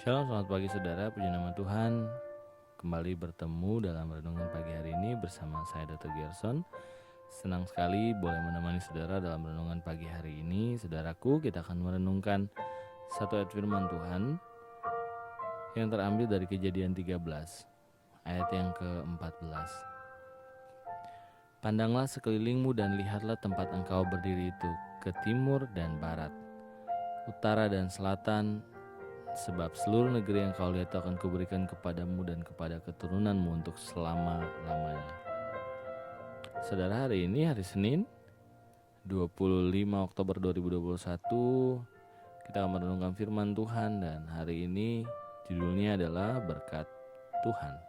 Shalom, selamat pagi saudara, puji nama Tuhan. Kembali bertemu dalam renungan pagi hari ini bersama saya Dr. Gerson. Senang sekali boleh menemani saudara dalam renungan pagi hari ini. Saudaraku, kita akan merenungkan satu ayat firman Tuhan yang terambil dari Kejadian 13, ayat yang ke-14. Pandanglah sekelilingmu dan lihatlah tempat engkau berdiri itu, ke timur dan barat, utara dan selatan, sebab seluruh negeri yang kau lihat akan kuberikan kepadamu dan kepada keturunanmu untuk selama-lamanya. Saudara, hari ini hari Senin 25 Oktober 2021 kita akan merenungkan firman Tuhan, dan hari ini judulnya adalah berkat Tuhan.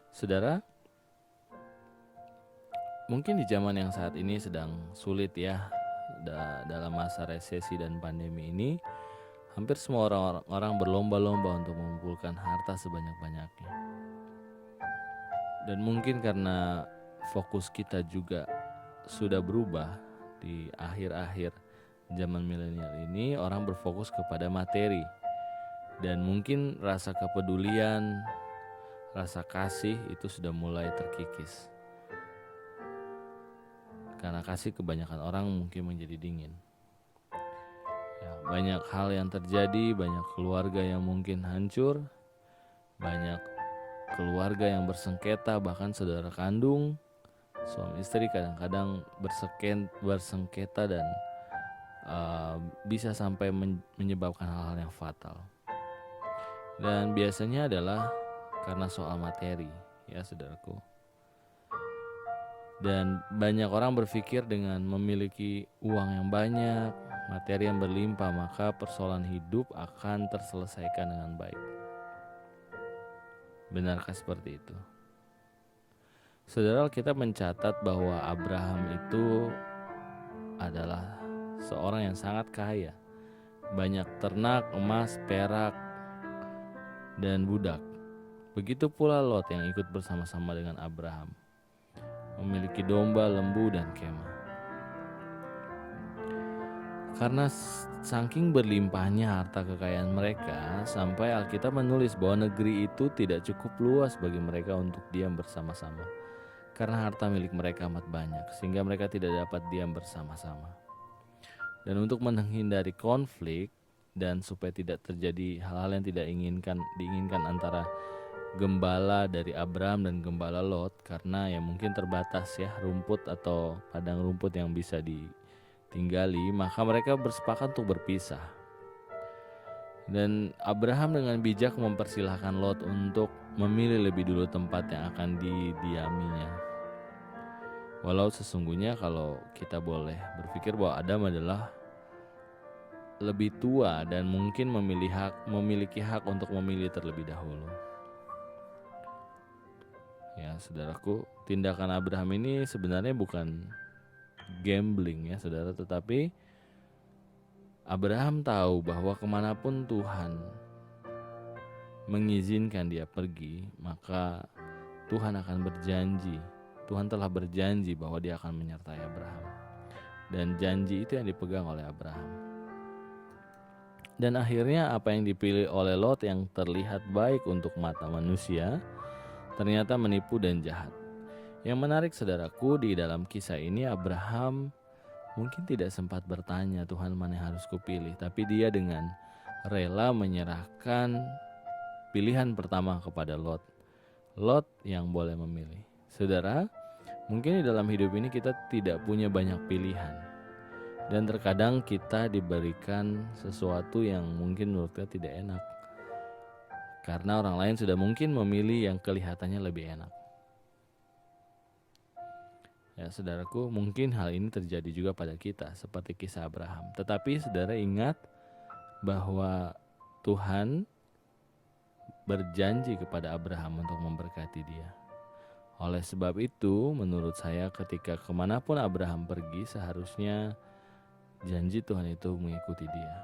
Saudara, mungkin di zaman yang saat ini sedang sulit ya, dalam masa resesi dan pandemi ini, hampir semua orang berlomba-lomba untuk mengumpulkan harta sebanyak-banyaknya. Dan mungkin karena fokus kita juga sudah berubah di akhir-akhir zaman milenial ini, orang berfokus kepada materi. Dan mungkin rasa kepedulian, rasa kasih itu sudah mulai terkikis. Karena kasih kebanyakan orang mungkin menjadi dingin. Banyak hal yang terjadi, banyak keluarga yang mungkin hancur, banyak keluarga yang bersengketa, bahkan saudara kandung, suami istri kadang-kadang bersengketa dan bisa sampai menyebabkan hal-hal yang fatal. Dan biasanya adalah karena soal materi, ya saudaraku. Dan banyak orang berpikir dengan memiliki uang yang banyak, materi yang berlimpah, maka persoalan hidup akan terselesaikan dengan baik. Benarkah seperti itu? Saudara, kita mencatat bahwa Abraham itu adalah seorang yang sangat kaya. Banyak ternak, emas, perak, dan budak. Begitu pula Lot yang ikut bersama-sama dengan Abraham, memiliki domba, lembu, dan kemah. Karena saking berlimpahnya harta kekayaan mereka, sampai Alkitab menulis bahwa negeri itu tidak cukup luas bagi mereka untuk diam bersama-sama. Karena harta milik mereka amat banyak, sehingga mereka tidak dapat diam bersama-sama. Dan untuk menghindari konflik dan supaya tidak terjadi hal-hal yang tidak diinginkan antara gembala dari Abraham dan gembala Lot, karena ya mungkin terbatas ya rumput atau padang rumput yang bisa ditinggali, maka mereka bersepakat untuk berpisah. Dan Abraham dengan bijak mempersilahkan Lot untuk memilih lebih dulu tempat yang akan didiaminya. Walau sesungguhnya kalau kita boleh berpikir bahwa Adam adalah lebih tua dan mungkin memiliki hak untuk memilih terlebih dahulu. Ya saudaraku, tindakan Abraham ini sebenarnya bukan gambling ya saudara, tetapi Abraham tahu bahwa kemanapun Tuhan mengizinkan dia pergi, maka Tuhan akan berjanji. Tuhan telah berjanji bahwa dia akan menyertai Abraham. Dan janji itu yang dipegang oleh Abraham. Dan akhirnya apa yang dipilih oleh Lot yang terlihat baik untuk mata manusia, ternyata menipu dan jahat. Yang menarik saudaraku, di dalam kisah ini Abraham mungkin tidak sempat bertanya, Tuhan mana yang harus kupilih, tapi dia dengan rela menyerahkan pilihan pertama kepada Lot. Lot yang boleh memilih. Saudara, mungkin di dalam hidup ini kita tidak punya banyak pilihan. Dan terkadang kita diberikan sesuatu yang mungkin menurut kita tidak enak. Karena orang lain sudah mungkin memilih yang kelihatannya lebih enak. Ya saudaraku, mungkin hal ini terjadi juga pada kita seperti kisah Abraham. Tetapi saudara ingat bahwa Tuhan berjanji kepada Abraham untuk memberkati dia. Oleh sebab itu, menurut saya ketika kemanapun Abraham pergi, seharusnya janji Tuhan itu mengikuti dia.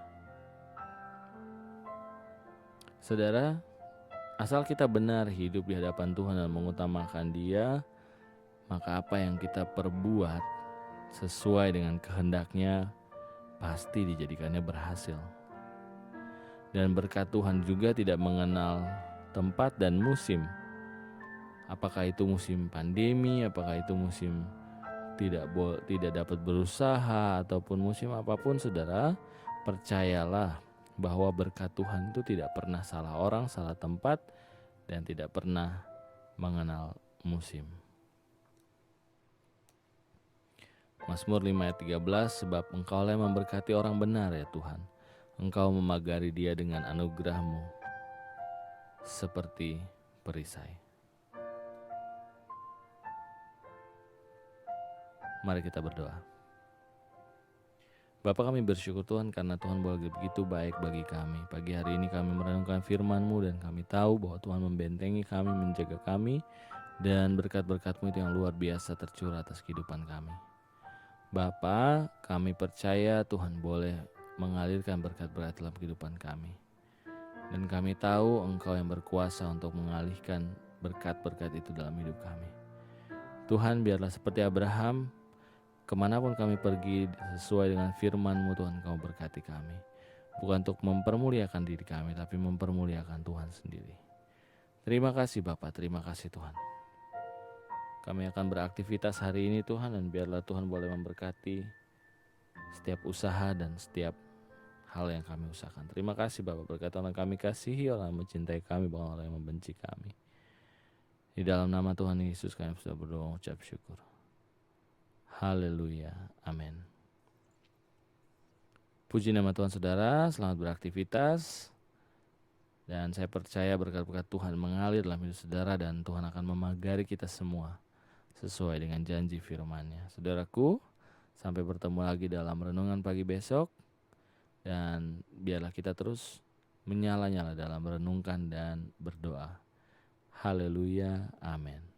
Saudara, asal kita benar hidup di hadapan Tuhan dan mengutamakan Dia, maka apa yang kita perbuat sesuai dengan kehendaknya pasti dijadikannya berhasil. Dan berkat Tuhan juga tidak mengenal tempat dan musim. Apakah itu musim pandemi, apakah itu musim tidak dapat berusaha, ataupun musim apapun, saudara, percayalah bahwa berkat Tuhan itu tidak pernah salah orang, salah tempat, dan tidak pernah mengenal musim. Mazmur 5 ayat 13, sebab Engkaulah yang memberkati orang benar ya Tuhan. Engkau memagari dia dengan anugerah-Mu seperti perisai. Mari kita berdoa. Bapa, kami bersyukur Tuhan karena Tuhan begitu baik bagi kami. Pagi hari ini kami merenungkan firman-Mu dan kami tahu bahwa Tuhan membentengi kami, menjaga kami, dan berkat-berkat-Mu itu yang luar biasa tercurah atas kehidupan kami. Bapa, kami percaya Tuhan boleh mengalirkan berkat-berkat dalam kehidupan kami. Dan kami tahu Engkau yang berkuasa untuk mengalihkan berkat-berkat itu dalam hidup kami. Tuhan, biarlah seperti Abraham, kemanapun kami pergi sesuai dengan firman-Mu Tuhan, Kau berkati kami. Bukan untuk mempermuliakan diri kami, tapi mempermuliakan Tuhan sendiri. Terima kasih Bapa, terima kasih Tuhan. Kami akan beraktivitas hari ini Tuhan, dan biarlah Tuhan boleh memberkati setiap usaha dan setiap hal yang kami usahakan. Terima kasih Bapak, berkat orang kami kasihi, orang yang mencintai kami, bukan orang yang membenci kami. Di dalam nama Tuhan Yesus kami sudah berdoa, ucap syukur. Haleluya, amin. Puji nama Tuhan saudara, selamat beraktivitas. Dan saya percaya berkat-berkat Tuhan mengalir dalam hidup saudara, dan Tuhan akan memagari kita semua sesuai dengan janji firman-Nya. Saudaraku, sampai bertemu lagi dalam renungan pagi besok. Dan biarlah kita terus menyala-nyala dalam merenungkan dan berdoa. Haleluya, amin.